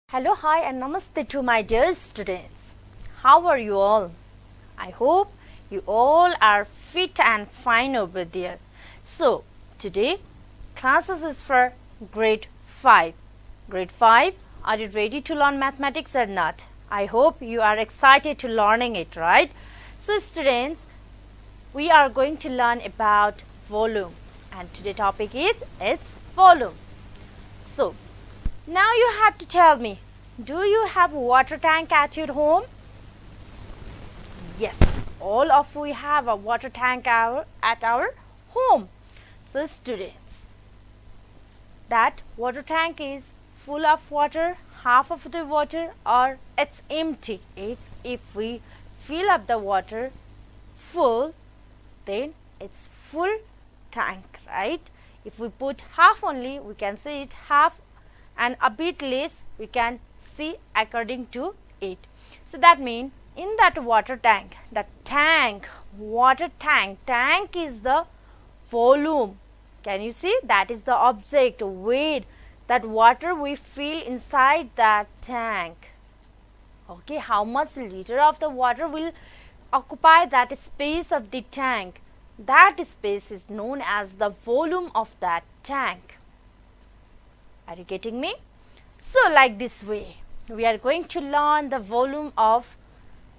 Hello, hi and namaste to my dear students. How are you all? I hope you all are fit and fine over there. So, today classes is for grade 5. Grade 5, are you ready to learn mathematics or not? I hope you are excited to learning it, right? So, students, we are going to learn about volume and today topic is its volume. So, now you have to tell me, do you have a water tank at your home? Yes, all of we have a water tank at our home. So students, that water tank is full of water, half of the water, or it's empty. If we fill up the water full, then it's full tank, right? If we put half only, we can say it half, and a bit less we can see according to it. So that means in that water tank, water tank is the volume. Can you see? That is the object where that water we fill inside that tank. Okay, how much liter of the water will occupy that space of the tank? That space is known as the volume of that tank. Are you getting me? So, like this way, we are going to learn the volume of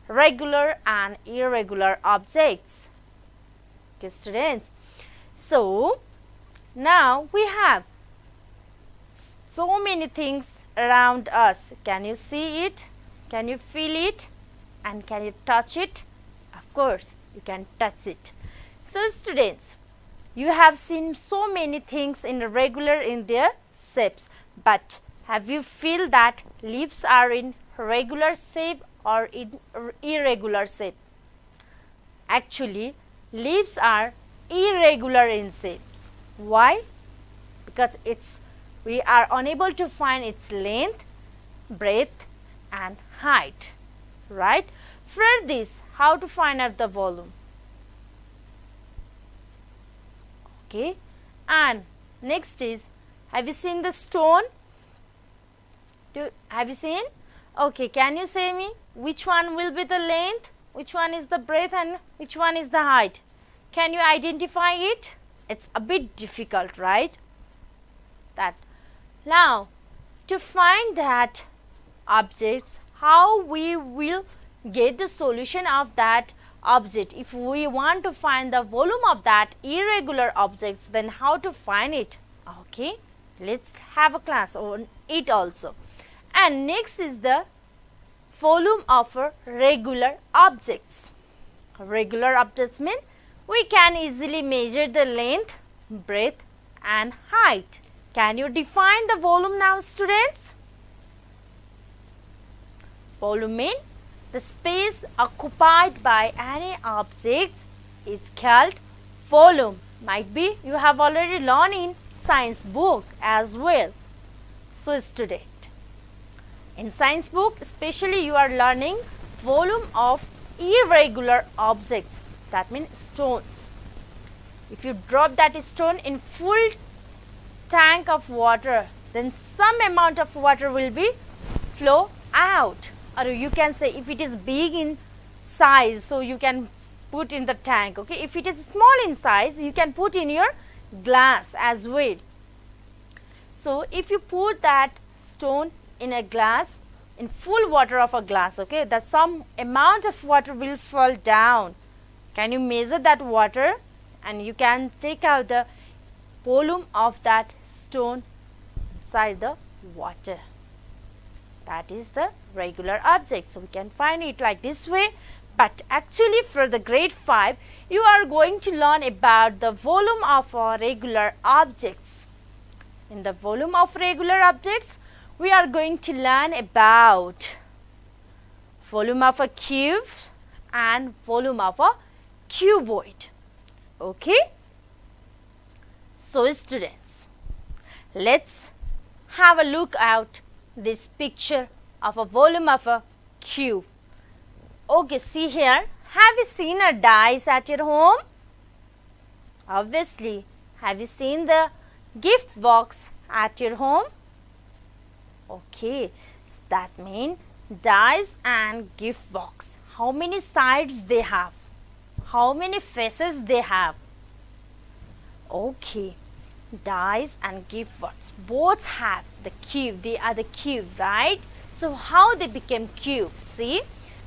regular and irregular objects. Okay, students. So, now we have so many things around us. Can you see it? Can you feel it? And can you touch it? Of course, you can touch it. So, students, you have seen so many things in regular in their shapes, but have you feel that leaves are in regular shape or in irregular shape? Actually, leaves are irregular in shapes. Why? Because we are unable to find its length, breadth and height, right? For this, how to find out the volume? Okay, and next is, have you seen the stone? Have you seen? Okay, can you say me which one will be the length, which one is the breadth and which one is the height? Can you identify it? It's a bit difficult, right? That now to find that objects, how we will get the solution of that object? If we want to find the volume of that irregular objects, then how to find it? Okay, let's have a class on it also. And next is the volume of regular objects. Regular objects mean we can easily measure the length, breadth and height. Can you define the volume now, students? Volume means the space occupied by any object is called volume. Might be you have already learned in science book as well. So student, in science book especially you are learning volume of irregular objects, that means stones. If you drop that stone in full tank of water, then some amount of water will be flow out, or you can say if it is big in size, so you can put in the tank. Okay, if it is small in size, you can put in your glass as well. So if you put that stone in a glass, in full water of a glass, okay, that some amount of water will fall down. Can you measure that water? And you can take out the volume of that stone inside the water. That is the regular object. So we can find it like this way. But actually for the grade 5, you are going to learn about the volume of regular objects. In the volume of regular objects, we are going to learn about volume of a cube and volume of a cuboid. Okay? So students, let's have a look at this picture of a volume of a cube. Okay, see here. Have you seen a dice at your home? Obviously. Have you seen the gift box at your home? Okay, That means dice and gift box. How many sides they have? How many faces they have? Okay, dice and gift box both have the cube. They are the cube, right? So how they became cube? See,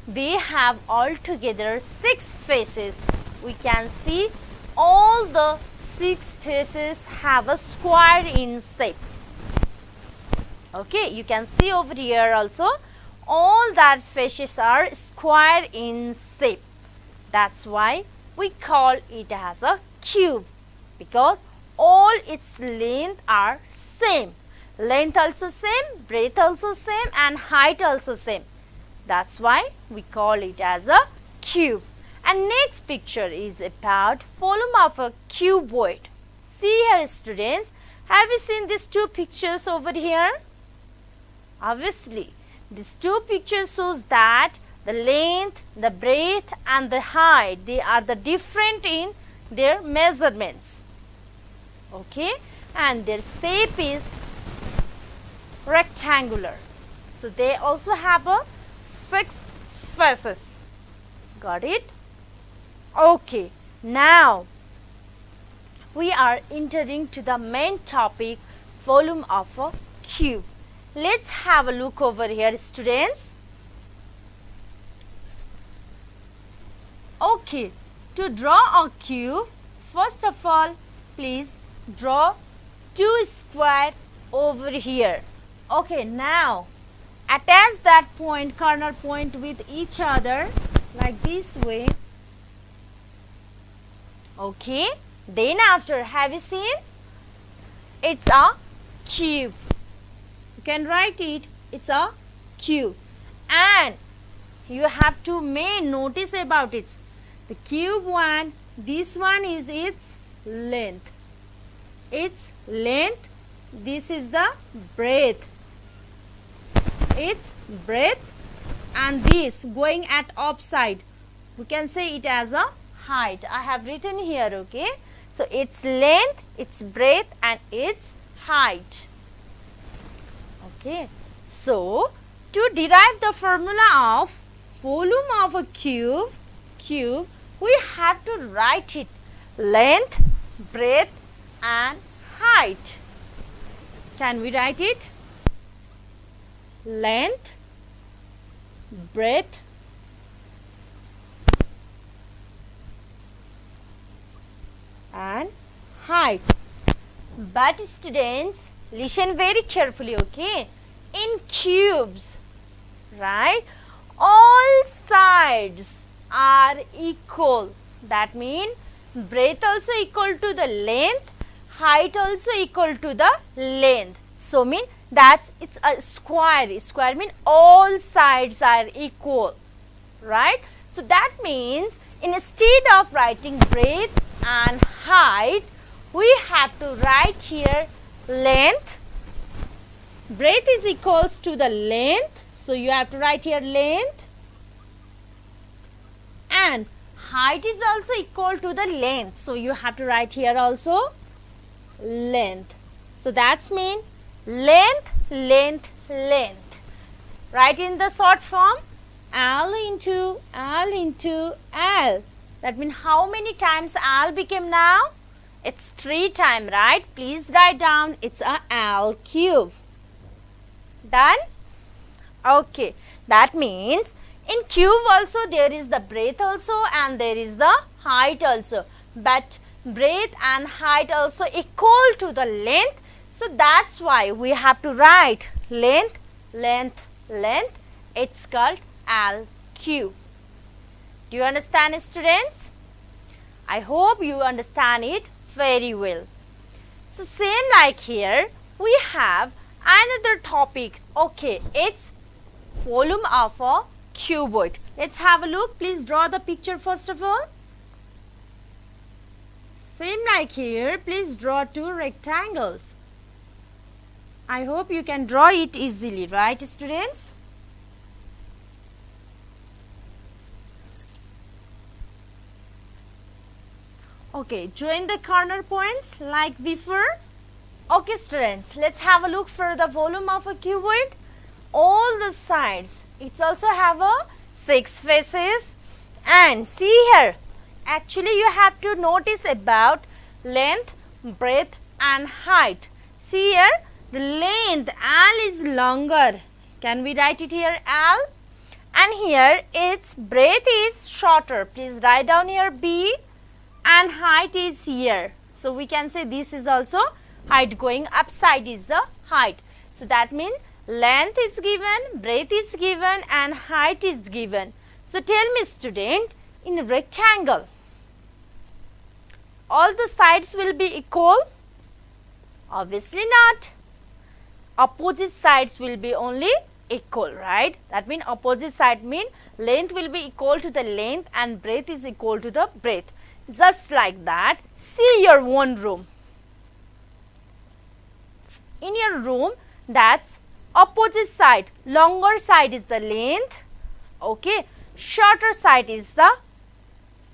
they have altogether 6 faces. We can see all the 6 faces have a square in shape. Okay, you can see over here also all that faces are square in shape. That's why we call it as a cube, because all its length are same. Length also same, breadth also same, and height also same. That's why we call it as a cube. And next picture is about volume of a cuboid. See here, students, have you seen these 2 pictures over here? Obviously, these 2 pictures shows that the length, the breadth and the height, they are the different in their measurements. Okay, and their shape is rectangular. So they also have a 6 faces. Got it? Okay, now we are entering to the main topic, volume of a cube. Let's have a look over here, students. Okay, to draw a cube, first of all, please draw 2 square over here. Okay, now attach that point, corner point with each other like this way. Okay, then after, have you seen? It's a cube. You can write it, it's a cube. And you have to notice about it. The cube one, this one is its length. Its length, this is the breadth. Its breadth, and this going at upside, we can say it as a height. I have written here, okay. So its length, its breadth and its height. Okay. So to derive the formula of volume of a cube, we have to write it length, breadth and height. Can we write it? Length, breadth and height. But students, listen very carefully, okay? In cubes, right, all sides are equal. That means breadth also equal to the length, height also equal to the length. So mean that's it's a square. Square mean all sides are equal, right? So that means instead of writing breadth and height, we have to write here length. Breadth is equals to the length, so you have to write here length, and height is also equal to the length, so you have to write here also length. So that's mean length, length, length. Write in the short form L into L into L. That means how many times L became now? It's 3 times, right? Please write down, it's a L cube. Done? Okay, that means in cube also there is the breadth also and there is the height also, but breadth and height also equal to the length. So that's why we have to write length, length, length. It's called L cube. Do you understand, students? I hope you understand it very well. So same like here, we have another topic. Okay, it's volume of a cuboid. Let's have a look. Please draw the picture first of all. Same like here, please draw 2 rectangles. I hope you can draw it easily, right, students? Okay, join the corner points like before. Okay, students, let's have a look for the volume of a cuboid. all the sides. It's also have a 6 faces. And see here, actually you have to notice about length, breadth and height. See here, the length L is longer. Can we write it here, L? And here its breadth is shorter. Please write down here B, and height is here. So we can say this is also height, going upside is the height. So that means length is given, breadth is given and height is given. So tell me student, in a rectangle, all the sides will be equal? Obviously not. Opposite sides will be only equal, right? That means opposite side mean length will be equal to the length and breadth is equal to the breadth. Just like that, see your one room. In your room, that's opposite side, longer side is the length, okay, shorter side is the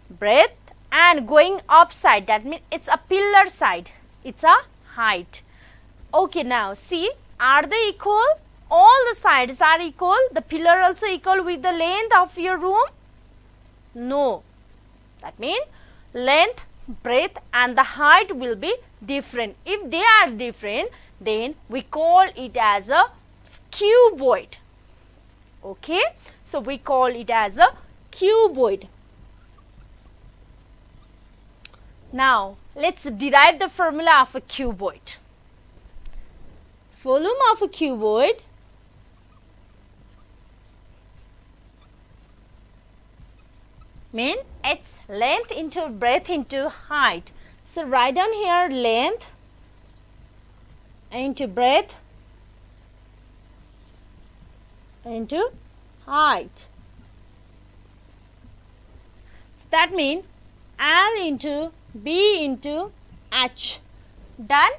breadth, and going upside, that means it's a pillar side, it's a height. Okay, now see, are they equal? All the sides are equal. The pillar also equal with the length of your room? No. That means length, breadth and the height will be different. If they are different, then we call it as a cuboid. Okay. So we call it as a cuboid. Now let's derive the formula of a cuboid. Volume of a cuboid mean its length into breadth into height. So write down here length into breadth into height. So that means L into B into H. Done?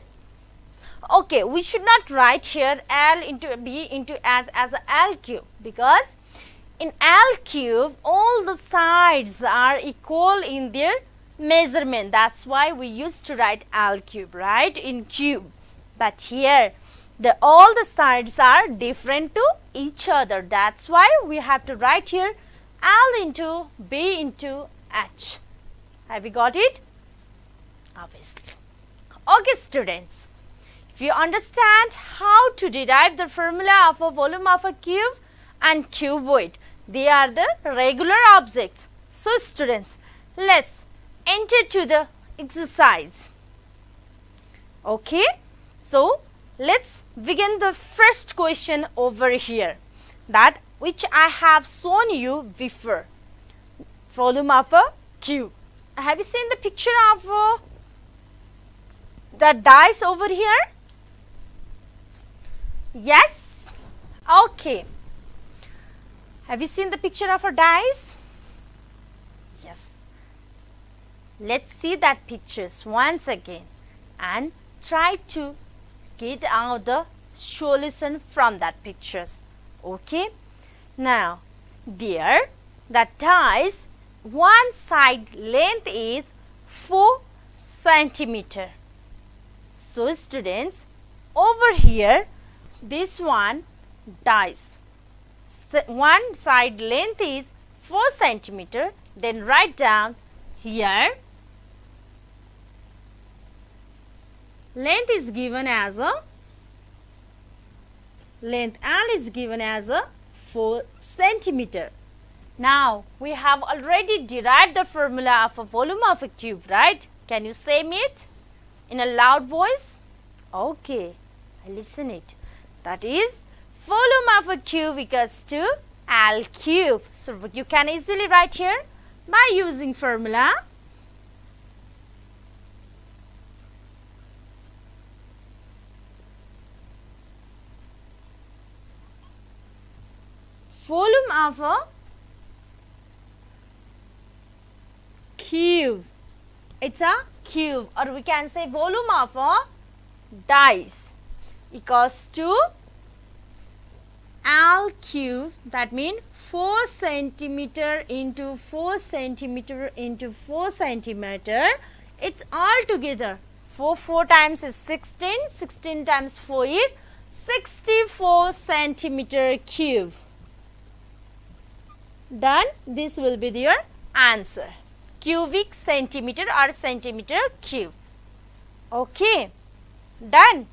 Okay, we should not write here L into B into H as a L cube, because in L cube all the sides are equal in their measurement. That's why we used to write L cube, right, in cube. But here all the sides are different to each other. That's why we have to write here L into B into H. Have you got it? Obviously. Okay students, if you understand how to derive the formula of a volume of a cube and cuboid, they are the regular objects. So students, let's enter to the exercise. Okay, so let's begin the first question over here, that which I have shown you before. Volume of a cube. Have you seen the picture of the dice over here? Yes? Okay. Have you seen the picture of a dice? Yes. Let's see that pictures once again and try to get out the solution from that pictures. Okay. Now, there the dice, one side length is 4 centimeter. So students, over here this one dice, one side length is 4 centimeter. Then write down here length is given as a length L is given as a 4 centimeter. Now we have already derived the formula of a volume of a cube, right? Can you say it in a loud voice? Okay, I listen it. That is volume of a cube equals to L cube. So you can easily write here by using formula. Volume of a cube. It's a cube, or we can say volume of a dice equals to L cube. That means 4 centimeter into 4 centimeter into 4 centimeter. It's all together. 4 times is 16. 16 times 4 is 64 centimeter cube. Done. This will be your answer. Cubic centimeter or centimeter cube. Okay. Done.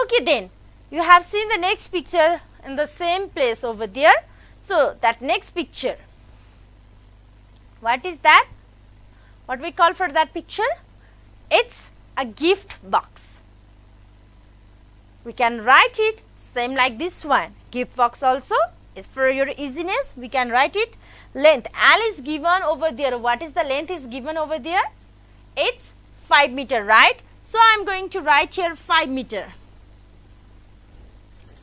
Okay, then you have seen the next picture in the same place over there. So that next picture, what is that? What we call for that picture? It's a gift box. We can write it same like this one. Gift box also. For your easiness, we can write it. Length L is given over there. What is the length is given over there? It's 5 meter, right? So I am going to write here 5 meter.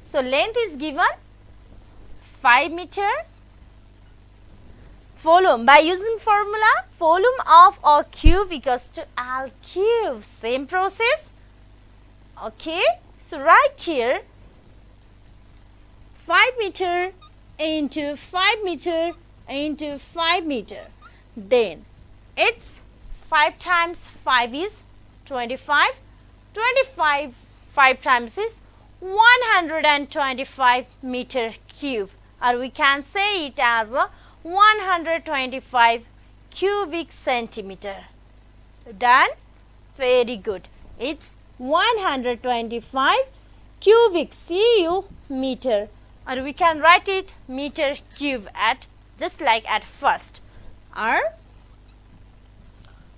So length is given 5 meter. Volume, by using formula, volume of a cube equals to L cube. Same process. Okay. So right here 5 meter into 5 meter into 5 meter. Then it's 5 times 5 is 25. 25 5 times is 125 meter cube, or we can say it as a 125 cubic centimeter. Done? Very good. It's 125 cubic cu meter, or we can write it meter cube at just like at first, or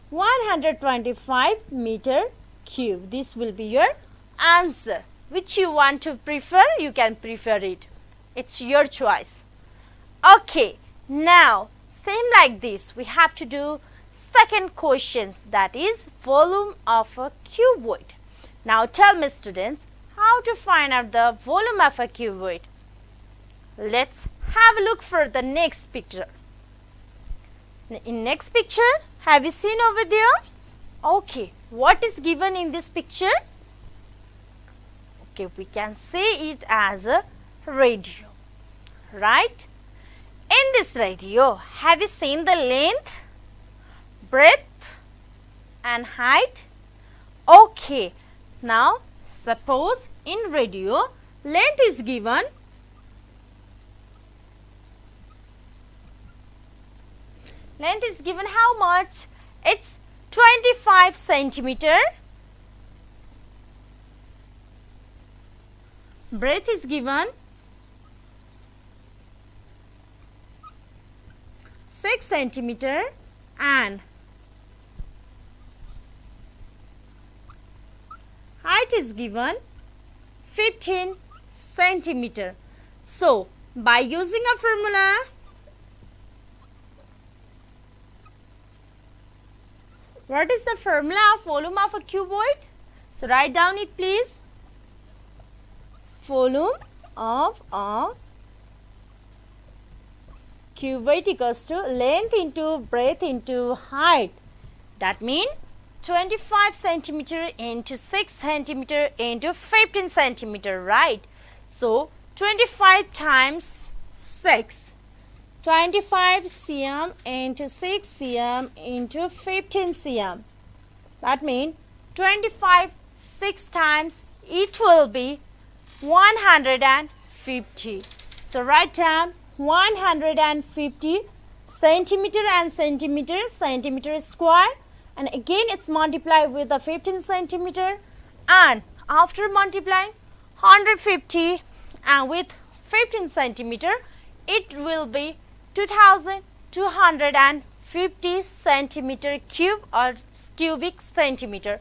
125 meter cube. This will be your answer. Which you want to prefer, you can prefer it. It's your choice. Okay, now same like this, we have to do second question, that is volume of a cuboid. Now tell me students, how to find out the volume of a cuboid? Let's have a look for the next picture. In next picture, have you seen over there? Okay, what is given in this picture? Okay, we can say it as a radio, right? In this radio, have you seen the length, breadth and height? Okay, now suppose in radio, length is given. Length is given how much? It's 25 centimeter. Breadth is given 6 centimeter and height is given 15 centimeter. So by using a formula, what is the formula of volume of a cuboid? So write down it please. Volume of a cuboid equals to length into breadth into height. That means 25 centimeter into 6 centimeter into 15 centimeter, right? So 25 times 6. 25 cm into 6 cm into 15 cm. That means 25 6 times it will be 150. So write down 150 centimeter and centimeter, centimeter square, and again it's multiplied with the 15 centimeter, and after multiplying 150 and with 15 centimeter, it will be 2250 centimeter cube or cubic centimeter.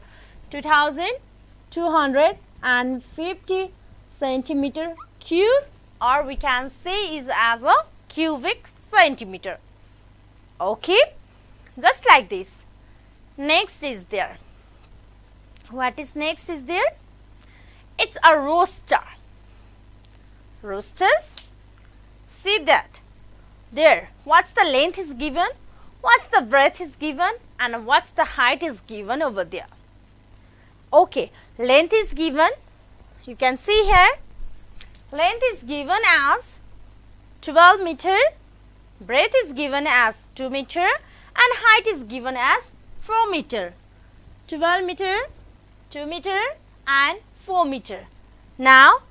2250 centimeter cube, or we can say is as a cubic centimeter. Okay, just like this. Next is there. What is next is there? It's a roaster. Roasters, see that there, what's the length is given, what's the breadth is given, and what's the height is given over there. Okay, length is given, you can see here, length is given as 12 meter, breadth is given as 2 meter, and height is given as 4 meter. 12 meter, 2 meter and 4 meter. Now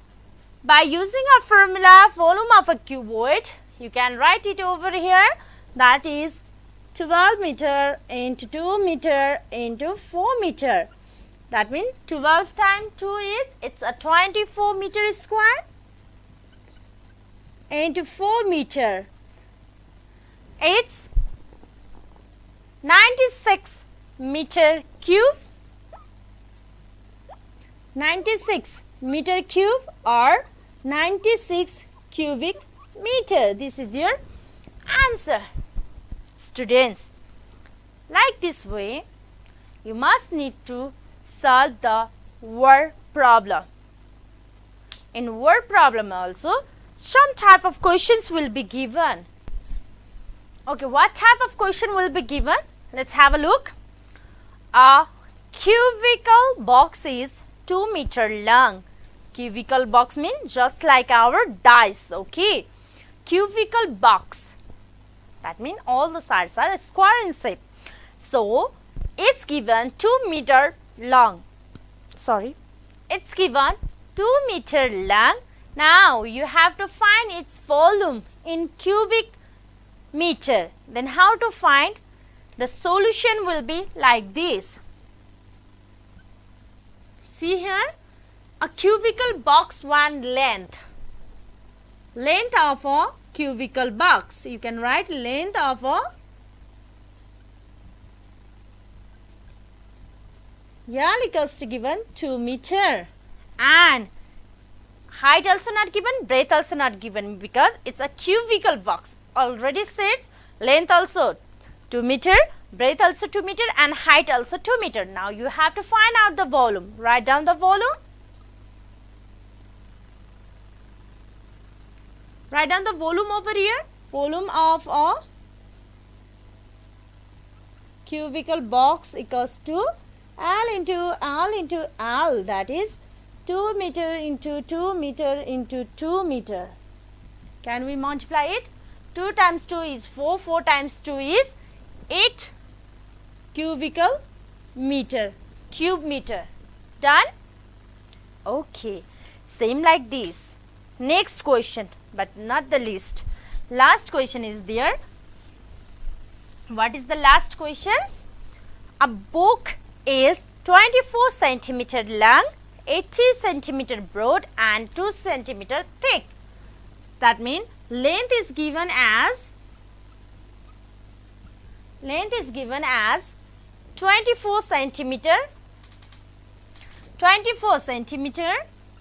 By using a formula, volume of a cuboid, you can write it over here. That is 12 meter into 2 meter into 4 meter. That means 12 times 2 is, it's a 24 meter square into 4 meter. It's 96 meter cube. 96 meter cube or 96 cubic meter. This is your answer. Students, like this way, you must need to solve the word problem. In word problem also, some type of questions will be given. Okay, what type of question will be given? Let's have a look. A cubical box is 2 meter long. Cubical box means just like our dice. Okay, cubical box. That means all the sides are square in shape. So, it's given 2 meter long. Sorry, it's given 2 meter long. Now, you have to find its volume in cubic meter. Then how to find? The solution will be like this. See here, a cubical box one length. Length of a cubical box. You can write length of a equals to given 2 meter. And height also not given, breadth also not given because it's a cubical box. Already said length also 2 meter, breadth also 2 meter and height also 2 meter. Now you have to find out the volume. Write down the volume. Write down the volume over here. Volume of a cubical box equals to L into L, that is 2 meter into 2 meter into 2 meter. Can we multiply it? 2 times 2 is 4, 4 times 2 is 8 cubical meter, cube meter. Done? Okay, same like this. Next question, but not the least. Last question is there. What is the last question? A book is 24 centimeter long, 80 centimeter broad and 2 centimeter thick. That means length is given as 24 centimeter,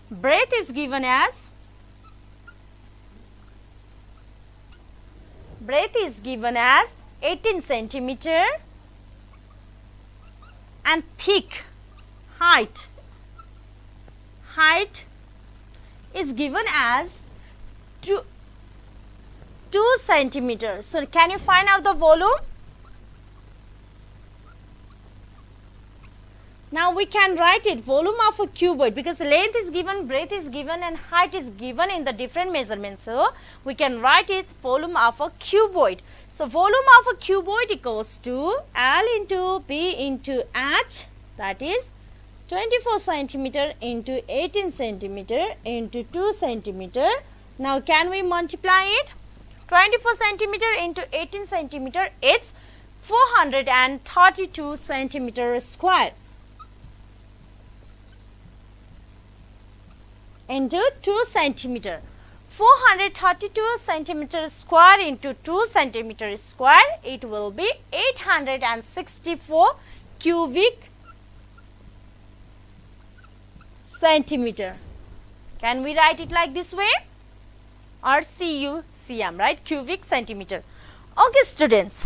breadth is given as 18 centimeter and thick height is given as 2 centimeters. So can you find out the volume? Now we can write it volume of a cuboid because length is given, breadth is given and height is given in the different measurements. So we can write it volume of a cuboid. So volume of a cuboid equals to L into B into H, that is 24 centimeter into 18 centimeter into 2 centimeter. Now can we multiply it? 24 centimeter into 18 centimeter, it's 432 centimeter square. Into 2 centimeter. 432 centimeter square into 2 centimeter square, it will be 864 cubic centimeter. Can we write it like this way? Or CM, right? Cubic centimeter. Okay, students.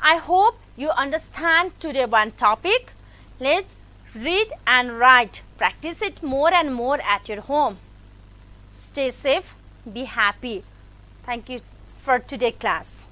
I hope you understand today one topic. Let's read and write. Practice it more and more at your home. Stay safe. Be happy. Thank you for today's class.